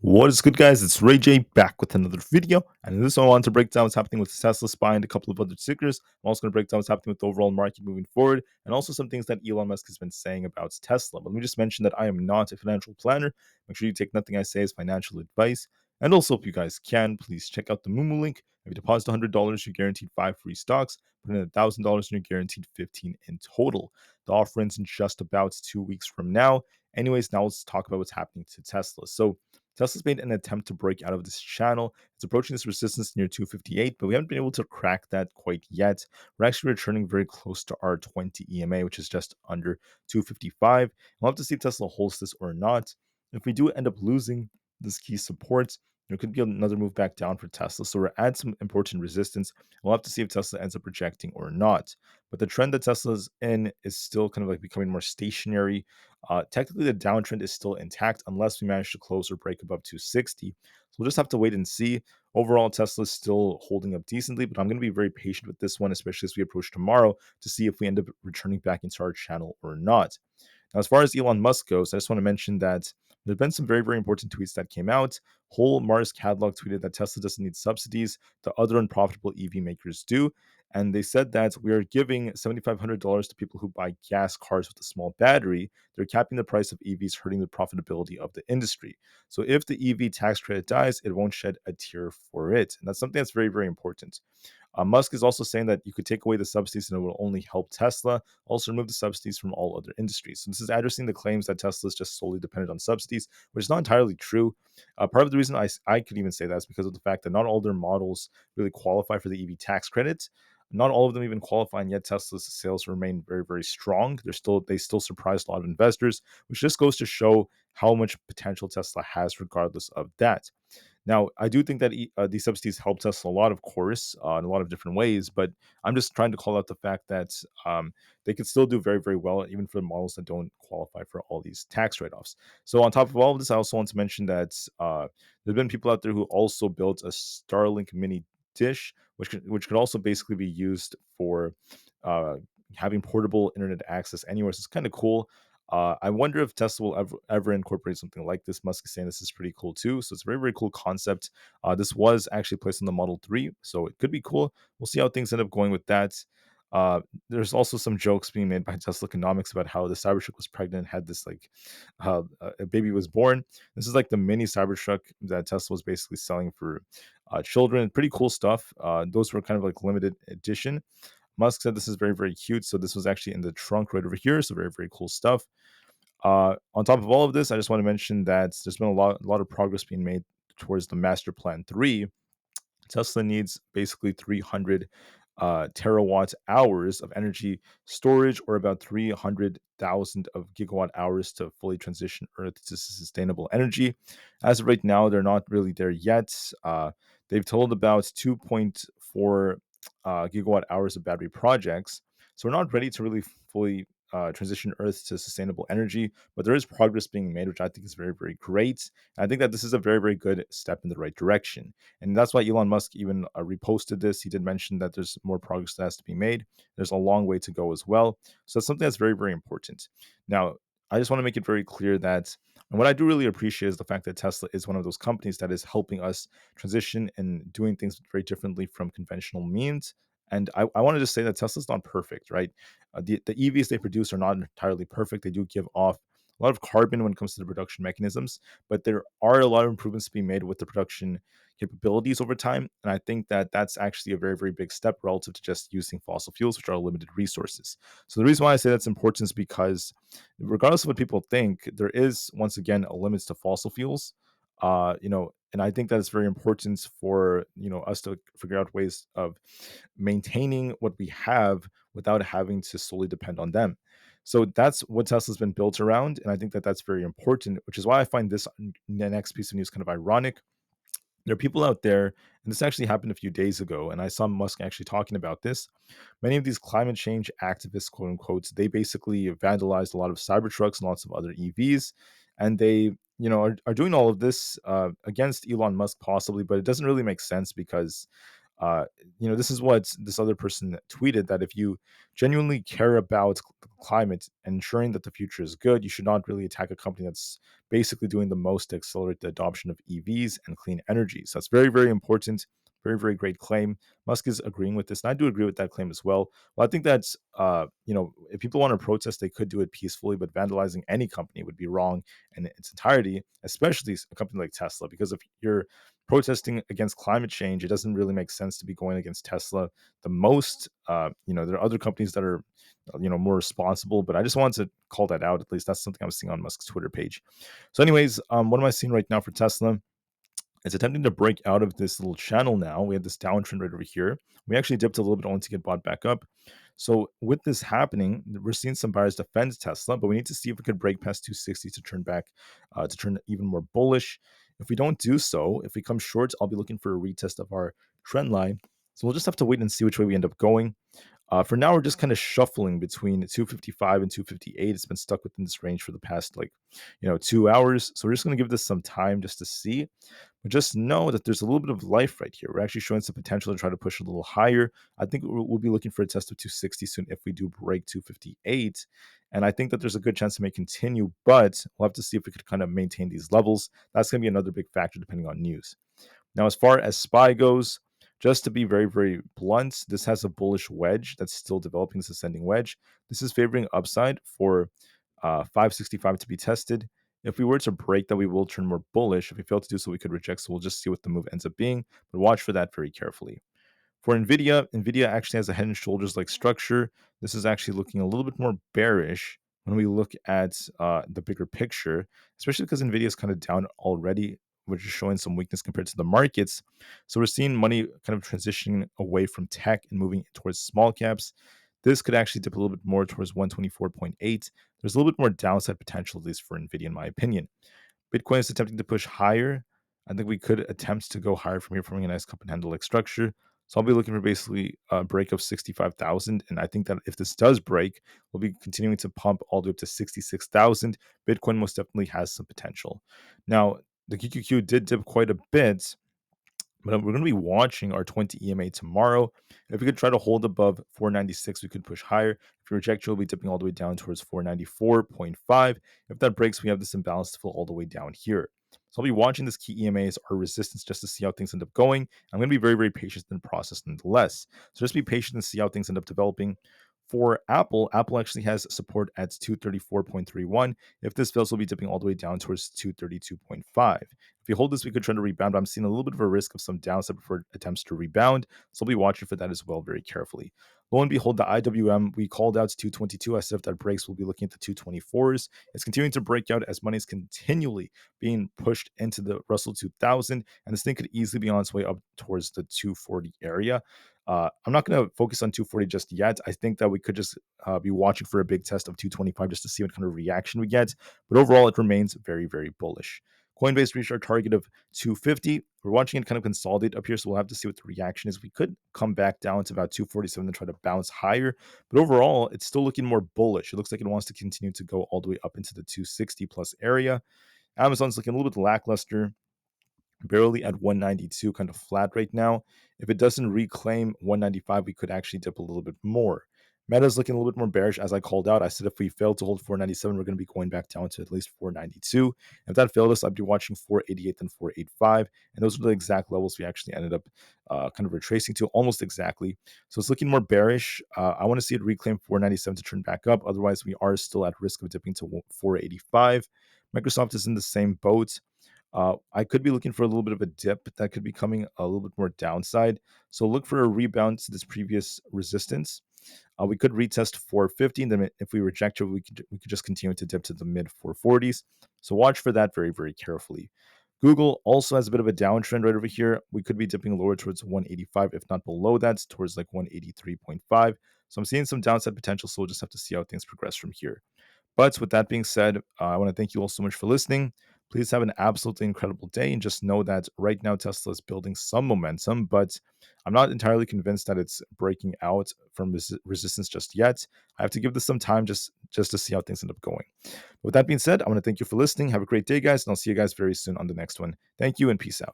What is good, guys? It's Ray J back with another video, and in this one, I want to break down what's happening with Tesla SPY and a couple of other tickers. I'm also going to break down what's happening with the overall market moving forward, and also some things that Elon Musk has been saying about Tesla. But let me just mention that I am not a financial planner. Make sure you take nothing I say as financial advice. And also, if you guys can, please check out the Moomoo link. If you deposit $100, you're guaranteed 5 free stocks. Put in $1,000, and you're guaranteed 15 in total. The offer ends in just about 2 weeks from now. Anyways, now let's talk about what's happening to Tesla. So Tesla's made an attempt to break out of this channel. It's approaching this resistance near 258, but we haven't been able to crack that quite yet. We're actually returning very close to our 20 EMA, which is just under 255. We'll have to see if Tesla holds this or not. If we do end up losing this key support, there could be another move back down for Tesla. So we're at some important resistance. We'll have to see if Tesla ends up rejecting or not. But the trend that Tesla's in is still kind of like becoming more stationary. Technically, the downtrend is still intact unless we manage to close or break above 260. So we'll just have to wait and see. Overall, Tesla is still holding up decently, but I'm going to be very patient with this one, especially as we approach tomorrow to see if we end up returning back into our channel or not. Now, as far as Elon Musk goes, I just want to mention that there's been some very, very important tweets that came out. Whole Mars Catalog tweeted that Tesla doesn't need subsidies, the other unprofitable EV makers do. And they said that we are giving $7,500 to people who buy gas cars with a small battery. They're capping the price of EVs, hurting the profitability of the industry. So if the EV tax credit dies, it won't shed a tear for it. And that's something that's very, very important. Musk is also saying that you could take away the subsidies and it will only help Tesla, also remove the subsidies from all other industries. So this is addressing the claims that Tesla is just solely dependent on subsidies, which is not entirely true. Part of the reason I could even say that is because of the fact that not all their models really qualify for the EV tax credit. Not all of them even qualify, and yet Tesla's sales remain very, very strong. They still surprised a lot of investors, which just goes to show how much potential Tesla has, regardless of that. Now, I do think that these subsidies help Tesla a lot, of course, in a lot of different ways. But I'm just trying to call out the fact that they could still do very, very well, even for the models that don't qualify for all these tax write-offs. So, on top of all of this, I also want to mention that there's been people out there who also built a Starlink mini dish, which could also basically be used for uh, having portable internet access anywhere. So it's kind of cool. I wonder if Tesla will ever incorporate something like this. Musk is saying this is pretty cool too. So it's a very, very cool concept. This was actually placed on the Model 3, so it could be cool. We'll see how things end up going with that. There's also some jokes being made by Tesla Economics about how the Cybertruck was pregnant and had this like a baby was born. This is like the mini Cybertruck that Tesla was basically selling for children. Pretty cool stuff. Those were kind of like limited edition. Musk said this is very, very cute. So this was actually in the trunk right over here. So very, very cool stuff. On top of all of this, I just want to mention that there's been a lot of progress being made towards the Master Plan 3. Tesla needs basically 300 terawatt hours of energy storage, or about 300,000 of gigawatt hours to fully transition Earth to sustainable energy. As of right now, they're not really there yet. They've told about 2.4 gigawatt hours of battery projects. So we're not ready to really fully transition Earth to sustainable energy, but there is progress being made, which I think is very, very great. And I think that this is a very, very good step in the right direction. And that's why Elon Musk even reposted this. He did mention that there's more progress that has to be made. There's a long way to go as well. So that's something that's very, very important. Now, I just want to make it very clear that, and what I do really appreciate is the fact that Tesla is one of those companies that is helping us transition and doing things very differently from conventional means. And I wanted to say that Tesla's not perfect, right? The EVs they produce are not entirely perfect. They do give off a lot of carbon when it comes to the production mechanisms, but there are a lot of improvements to be made with the production capabilities over time. And I think that that's actually a very, very big step relative to just using fossil fuels, which are limited resources. So the reason why I say that's important is because, regardless of what people think, there is once again a limit to fossil fuels. And I think that it's very important for us to figure out ways of maintaining what we have without having to solely depend on them. So that's what Tesla's been built around, and I think that that's very important, which is why I find this next piece of news kind of ironic. There are people out there, and this actually happened a few days ago, and I saw Musk actually talking about this. Many of these climate change activists, quote unquote, they basically vandalized a lot of Cybertrucks and lots of other EVs, and they, are doing all of this against Elon Musk, possibly, but it doesn't really make sense because uh, this is what this other person tweeted, that if you genuinely care about climate and ensuring that the future is good, you should not really attack a company that's basically doing the most to accelerate the adoption of EVs and clean energy. So that's very, very important. Very, very great claim. Musk is agreeing with this, and I do agree with that claim as well. Well, I think that's, if people want to protest, they could do it peacefully, but vandalizing any company would be wrong in its entirety, especially a company like Tesla, because if you're protesting against climate change, it doesn't really make sense to be going against Tesla the most. There are other companies that are, more responsible, but I just wanted to call that out. At least that's something I was seeing on Musk's Twitter page. So, anyways, what am I seeing right now for Tesla? It's attempting to break out of this little channel now. We had this downtrend right over here. We actually dipped a little bit only to get bought back up. So with this happening, we're seeing some buyers defend Tesla, but we need to see if we could break past 260 to turn back, to turn even more bullish. If we don't do so, if we come short, I'll be looking for a retest of our trend line. So we'll just have to wait and see which way we end up going. For now, we're just kind of shuffling between 255 and 258. It's been stuck within this range for the past 2 hours. So we're just going to give this some time just to see. But just know that there's a little bit of life right here. We're actually showing some potential to try to push a little higher. I think we'll be looking for a test of 260 soon if we do break 258. And I think that there's a good chance it may continue, but we'll have to see if we could kind of maintain these levels. That's going to be another big factor depending on news. Now, as far as SPY goes, just to be very, very blunt, this has a bullish wedge that's still developing, this ascending wedge. This is favoring upside for 565 to be tested. If we were to break that, we will turn more bullish. If we fail to do so, we could reject. So we'll just see what the move ends up being, but watch for that very carefully. For Nvda actually has a head and shoulders like structure. This is actually looking a little bit more bearish when we look at the bigger picture, especially because Nvidia is kind of down already, which is showing some weakness compared to the markets. So we're seeing money kind of transitioning away from tech and moving towards small caps. This could actually dip a little bit more towards 124.8. There's a little bit more downside potential, at least for Nvidia, in my opinion. Bitcoin is attempting to push higher. I think we could attempt to go higher from here, forming a nice cup and handle like structure. So I'll be looking for basically a break of 65,000. And I think that if this does break, we'll be continuing to pump all the way up to 66,000. Bitcoin most definitely has some potential. Now, the QQQ did dip quite a bit, but we're going to be watching our 20 EMA tomorrow. If we could try to hold above 496, we could push higher. If we reject, we'll be dipping all the way down towards 494.5. If that breaks, we have this imbalance to fill all the way down here. So I'll be watching this key EMAs or resistance just to see how things end up going. I'm going to be very, very patient in the process nonetheless. So just be patient and see how things end up developing. For Aapl actually has support at 234.31. If this fails, we'll be dipping all the way down towards 232.5. If we hold this, we could try to rebound, but I'm seeing a little bit of a risk of some downside before attempts to rebound. So I'll be watching for that as well very carefully. Lo and behold, the IWM, we called out to 222. I said if that breaks, we'll be looking at the 224s. It's continuing to break out as money is continually being pushed into the Russell 2000, and this thing could easily be on its way up towards the 240 area. I'm not going to focus on 240 just yet. I think that we could just be watching for a big test of 225 just to see what kind of reaction we get. But overall, it remains very, very bullish. Coinbase reached our target of 250. We're watching it kind of consolidate up here, so we'll have to see what the reaction is. We could come back down to about 247 and try to bounce higher, but overall, it's still looking more bullish. It looks like it wants to continue to go all the way up into the 260 plus area. Amazon's looking a little bit lackluster, barely at 192, kind of flat right now. If it doesn't reclaim 195, we could actually dip a little bit more. Meta's looking a little bit more bearish, as I called out. I said if we fail to hold 497, we're going to be going back down to at least 492. If that failed us, I'd be watching 488 and 485. And those are the exact levels we actually ended up kind of retracing to almost exactly. So it's looking more bearish. I want to see it reclaim 497 to turn back up. Otherwise, we are still at risk of dipping to 485. Microsoft is in the same boat. I could be looking for a little bit of a dip that could be coming a little bit more downside. So look for a rebound to this previous resistance. We could retest 450, and then if we reject it, we could just continue to dip to the mid 440s. So watch for that very, very carefully. Google also has a bit of a downtrend right over here. We could be dipping lower towards 185, if not below that, towards like 183.5. So I'm seeing some downside potential, so we'll just have to see how things progress from here. But with that being said, I want to thank you all so much for listening. Please have an absolutely incredible day, and just know that right now Tesla is building some momentum, but I'm not entirely convinced that it's breaking out from resistance just yet. I have to give this some time just to see how things end up going. With that being said, I want to thank you for listening. Have a great day, guys, and I'll see you guys very soon on the next one. Thank you and peace out.